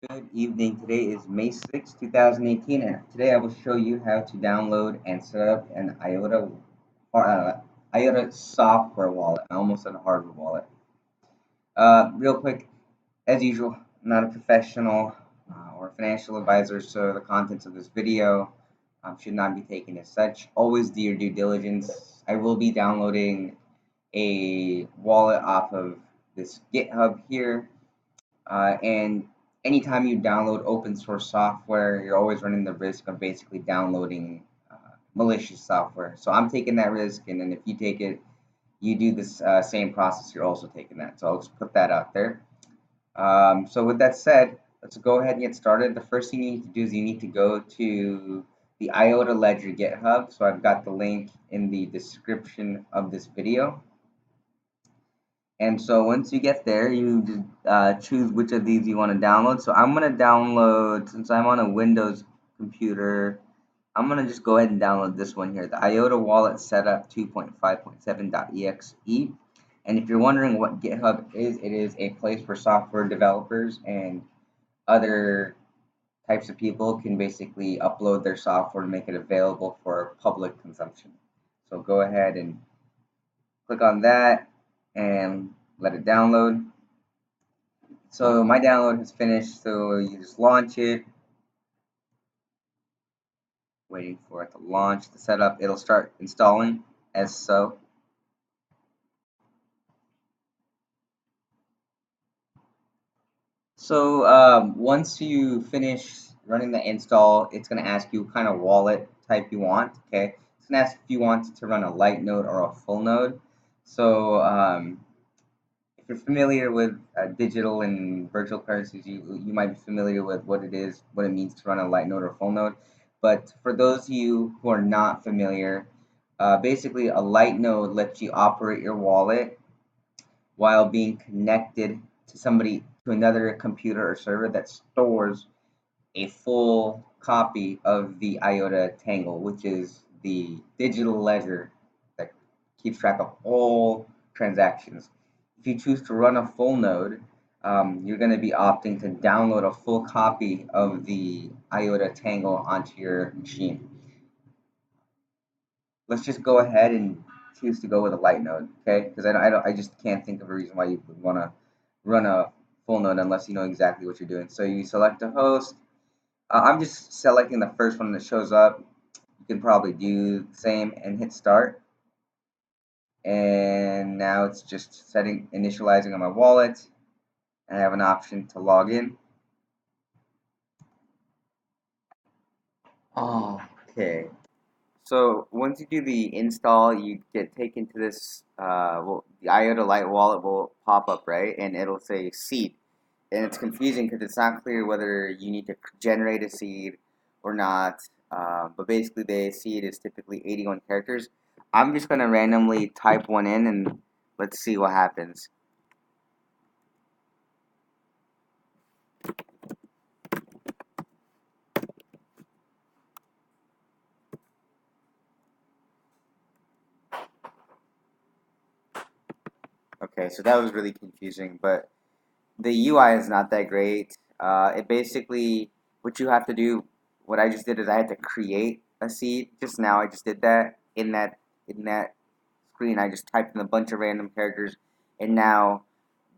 Good evening. Today is May 6, 2018, and today I will show you how to download and set up an IOTA software wallet. I almost said a hardware wallet. Real quick, as usual, I'm not a professional or financial advisor, so the contents of this video should not be taken as such. Always do your due diligence. I will be downloading a wallet off of this GitHub here. And anytime you download open source software, you're always running the risk of basically downloading malicious software. So I'm taking that risk, and then if you take it, you do this same process, you're also taking that. So I'll just put that out there. So with that said, let's go ahead and get started. The first thing you need to do is you need to go to the IOTA Ledger GitHub. So I've got the link in the description of this video. And so once you get there, you just choose which of these you want to download. So I'm going to download, since I'm on a Windows computer, I'm going to just go ahead and download this one here, the IOTA Wallet Setup 2.5.7.exe. And if you're wondering what GitHub is, it is a place where software developers and other types of people can basically upload their software and make it available for public consumption. So go ahead and click on that and let it download. So my download has finished, so you just launch it. Waiting for it to launch the setup. It'll start installing as so. So once you finish running the install, it's going to ask you what kind of wallet type you want. Okay, it's going to ask if you want to run a light node or a full node. So if you're familiar with digital and virtual currencies, you might be familiar with what it is, what it means to run a light node or full node. But for those of you who are not familiar, basically a light node lets you operate your wallet while being connected to another computer or server that stores a full copy of the IOTA Tangle, which is the digital ledger that keeps track of all transactions. If you choose to run a full node, you're going to be opting to download a full copy of the IOTA Tangle onto your machine. Let's just go ahead and choose to go with a light node, okay? Because I just can't think of a reason why you would want to run a full node unless you know exactly what you're doing. So you select a host. I'm just selecting the first one that shows up. You can probably do the same and hit start. And now it's just initializing on my wallet. And I have an option to log in. Okay. So once you do the install, you get taken to this, the IOTA Lite wallet will pop up, right? And it'll say seed. And it's confusing because it's not clear whether you need to generate a seed or not. But basically, the seed is typically 81 characters. I'm just going to randomly type one in and let's see what happens. Okay, so that was really confusing, but the UI is not that great. It basically, what you have to do, what I just did is I had to create a seed. Just now, I just did that in that screen. I just typed in a bunch of random characters, and now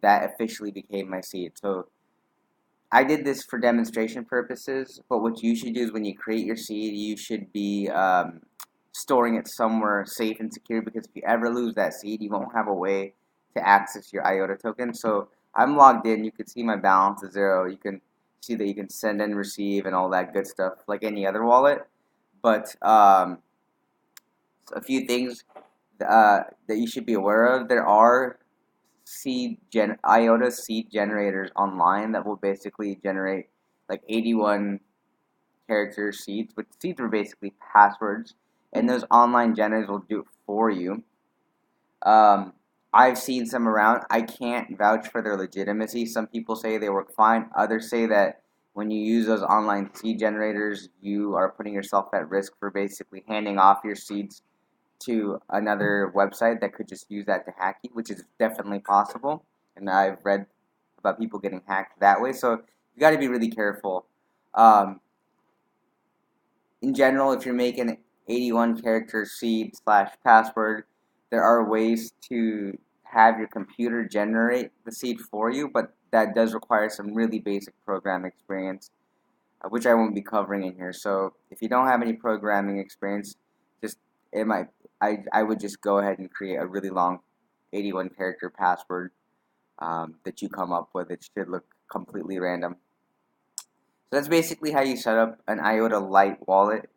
that officially became my seed. So I did this for demonstration purposes, but what you should do is when you create your seed, you should be storing it somewhere safe and secure, because if you ever lose that seed, you won't have a way to access your IOTA token. So I'm logged in. You can see my balance is 0. You can see that you can send and receive and all that good stuff like any other wallet. But a few things that you should be aware of. There are IOTA seed generators online that will basically generate like 81 character seeds, which seeds are basically passwords, and those online generators will do it for you. I've seen some around. I can't vouch for their legitimacy. Some people say they work fine. Others say that when you use those online seed generators, you are putting yourself at risk for basically handing off your seeds to another website that could just use that to hack you, which is definitely possible. And I've read about people getting hacked that way. So if you got to be really careful. Um, in general, if you're making 81 character seed slash password, there are ways to have your computer generate the seed for you, but that does require some really basic program experience, which I won't be covering in here. So if you don't have any programming experience, just it might I would just go ahead and create a really long 81 character password that you come up with. It should look completely random. So that's basically how you set up an IOTA Lite wallet,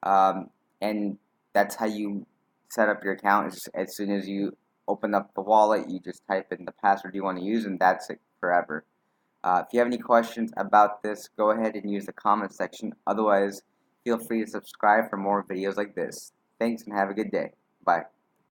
and that's how you set up your account. As soon as you open up the wallet, you just type in the password you want to use, and that's it forever. If you have any questions about this, go ahead and use the comment section. Otherwise, feel free to subscribe for more videos like this. Thanks and have a good day. Bye.